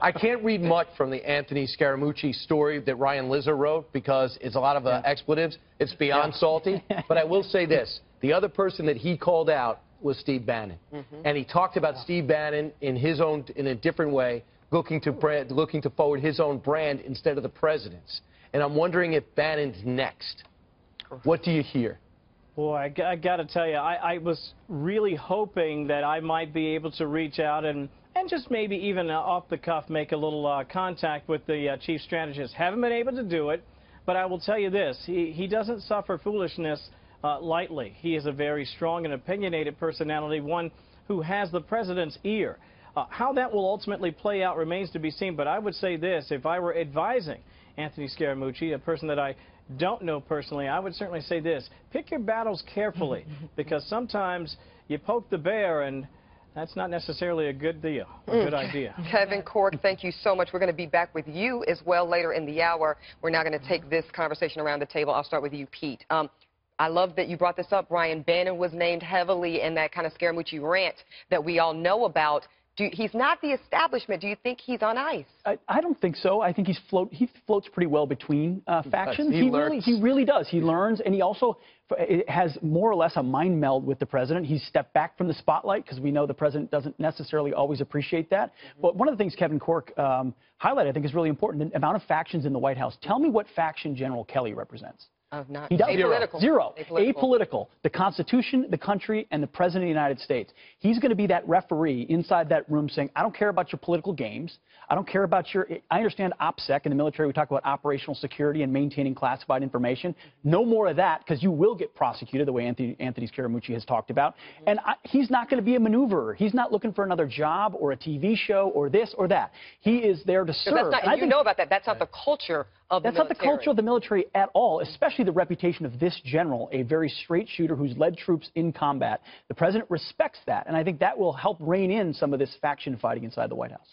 I can't read much from the Anthony Scaramucci story that Ryan Lizzer wrote because it's a lot of expletives. It's beyond salty. But I will say this. The other person that he called out was Steve Bannon. And he talked about Steve Bannon in a different way, looking to forward his own brand instead of the president's. And I'm wondering if Bannon's next. What do you hear? Boy, I got to tell you, I was really hoping that I might be able to reach out and just maybe even off the cuff make a little contact with the chief strategist. Haven't been able to do it, but I will tell you this. He doesn't suffer foolishness lightly. He is a very strong and opinionated personality, one who has the president's ear. How that will ultimately play out remains to be seen, but I would say this. If I were advising Anthony Scaramucci, a person that I don't know personally, I would certainly say this. Pick your battles carefully, because sometimes you poke the bear, and that's not necessarily a good deal, a good idea. Kevin Corke, thank you so much. We're going to be back with you as well later in the hour. We're now going to take this conversation around the table. I'll start with you, Pete. I love that you brought this up. Brian Bannon was named heavily in that kind of Scaramucci rant that we all know about. He's not the establishment. Do you think he's on ice? I don't think so. I think he floats pretty well between factions. He really does. He learns, and he also has more or less a mind meld with the president. He's stepped back from the spotlight because we know the president doesn't necessarily always appreciate that. But one of the things Kevin Corke highlighted, I think, is really important, the amount of factions in the White House. Tell me what faction General Kelly represents. He does. Zero. Apolitical. The Constitution, the country, and the President of the United States. He's going to be that referee inside that room saying, I don't care about your political games. I don't care about your... I understand OPSEC in the military. We talk about operational security and maintaining classified information. No more of that, because you will get prosecuted the way Anthony Scaramucci has talked about. And he's not going to be a maneuverer. He's not looking for another job or a TV show or this or that. He is there to serve. And you know about that. That's not the culture of the military. That's not the culture of the military at all, especially the reputation of this general, a very straight shooter who's led troops in combat. The president respects that, and I think that will help rein in some of this faction fighting inside the White House.